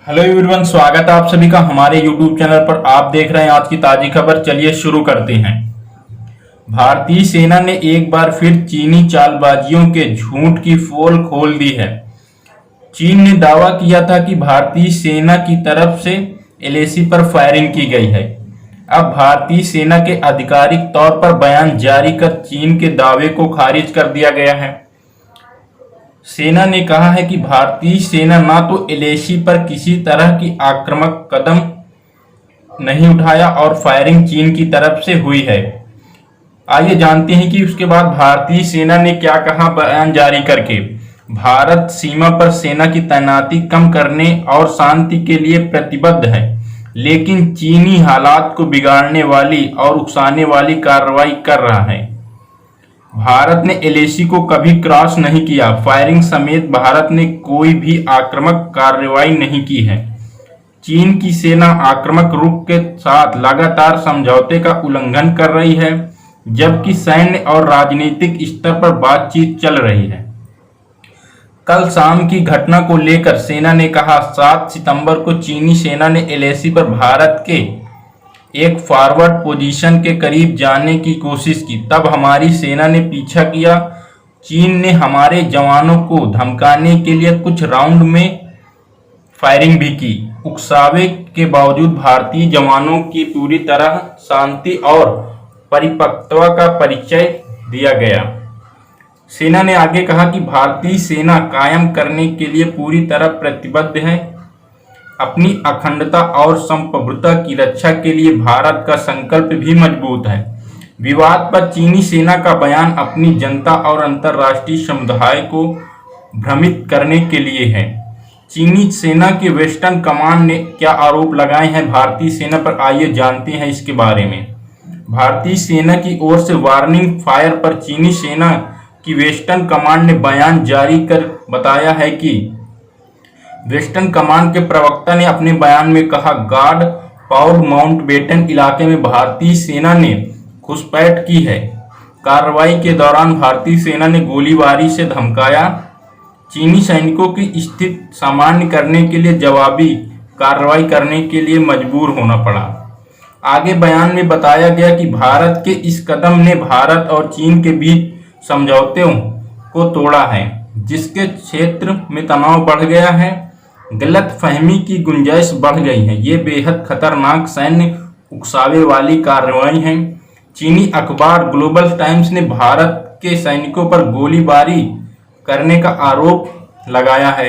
Hello everyone, स्वागत है आप सभी का हमारे यूट्यूब चैनल पर। आप देख रहे हैं आज की ताजी खबर। चलिए शुरू करते हैं। भारतीय सेना ने एक बार फिर चीनी चालबाजियों के झूठ की पोल खोल दी है। चीन ने दावा किया था कि भारतीय सेना की तरफ से एलएसी पर फायरिंग की गई है। अब भारतीय सेना के आधिकारिक तौर पर बयान जारी कर चीन के दावे को खारिज कर दिया गया है। सेना ने कहा है कि भारतीय सेना न तो एलएसी पर किसी तरह की आक्रामक कदम नहीं उठाया और फायरिंग चीन की तरफ से हुई है। आइए जानते हैं कि उसके बाद भारतीय सेना ने क्या कहा बयान जारी करके। भारत सीमा पर सेना की तैनाती कम करने और शांति के लिए प्रतिबद्ध है, लेकिन चीनी हालात को बिगाड़ने वाली और उकसाने वाली कार्रवाई कर रहा है। भारत ने एलएसी को कभी क्रॉस नहीं किया। फायरिंग समेत भारत ने कोई भी आक्रामक कार्रवाई नहीं की है। चीन की सेना आक्रामक रुख के साथ लगातार समझौते का उल्लंघन कर रही है, जबकि सैन्य और राजनीतिक स्तर पर बातचीत चल रही है। कल शाम की घटना को लेकर सेना ने कहा, 7 सितंबर को चीनी सेना ने एलएसी पर भारत के एक फॉरवर्ड पोजीशन के करीब जाने की कोशिश की। तब हमारी सेना ने पीछा किया। चीन ने हमारे जवानों को धमकाने के लिए कुछ राउंड में फायरिंग भी की। उकसावे के बावजूद भारतीय जवानों की पूरी तरह शांति और परिपक्वता का परिचय दिया गया। सेना ने आगे कहा कि भारतीय सेना कायम करने के लिए पूरी तरह प्रतिबद्ध है। अपनी अखंडता और संप्रभुता की रक्षा के लिए भारत का संकल्प भी मजबूत है। विवाद पर चीनी सेना का बयान अपनी जनता और अंतर्राष्ट्रीय समुदाय को भ्रमित करने के लिए है। चीनी सेना के वेस्टर्न कमांड ने क्या आरोप लगाए हैं भारतीय सेना पर, आइए जानते हैं इसके बारे में। भारतीय सेना की ओर से वार्निंग फायर पर चीनी सेना की वेस्टर्न कमांड ने बयान जारी कर बताया है कि वेस्टर्न कमांड के प्रवक्ता ने अपने बयान में कहा, गार्ड पाउड माउंटबेटन इलाके में भारतीय सेना ने घुसपैठ की है। कार्रवाई के दौरान भारतीय सेना ने गोलीबारी से धमकाया। चीनी सैनिकों की स्थिति सामान्य करने के लिए जवाबी कार्रवाई करने के लिए मजबूर होना पड़ा। आगे बयान में बताया गया कि भारत के इस कदम ने भारत और चीन के बीच समझौतों को तोड़ा है, जिसके क्षेत्र में तनाव बढ़ गया है। गलत फहमी की गुंजाइश बढ़ गई है। ये बेहद खतरनाक सैन्य उकसावे वाली कार्रवाई है। चीनी अखबार ग्लोबल टाइम्स ने भारत के सैनिकों पर गोलीबारी करने का आरोप लगाया है।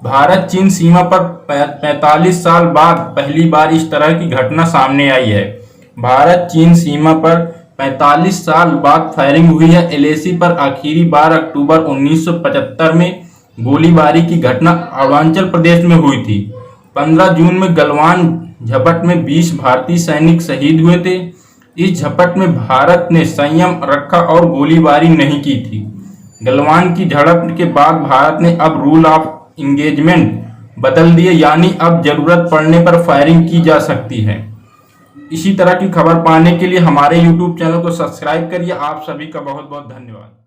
भारत चीन सीमा पर 45 साल बाद पहली बार इस तरह की घटना सामने आई है। भारत चीन सीमा पर 45 साल बाद फायरिंग हुई है। एलएसी पर आखिरी बार अक्टूबर 1975 में गोलीबारी की घटना अरुणाचल प्रदेश में हुई थी। 15 जून में गलवान झपट में 20 भारतीय सैनिक शहीद हुए थे। इस झपट में भारत ने संयम रखा और गोलीबारी नहीं की थी। गलवान की झड़प के बाद भारत ने अब रूल ऑफ इंगेजमेंट बदल दिए, यानी अब जरूरत पड़ने पर फायरिंग की जा सकती है। इसी तरह की खबर पाने के लिए हमारे YouTube चैनल को सब्सक्राइब करिए। आप सभी का बहुत बहुत धन्यवाद।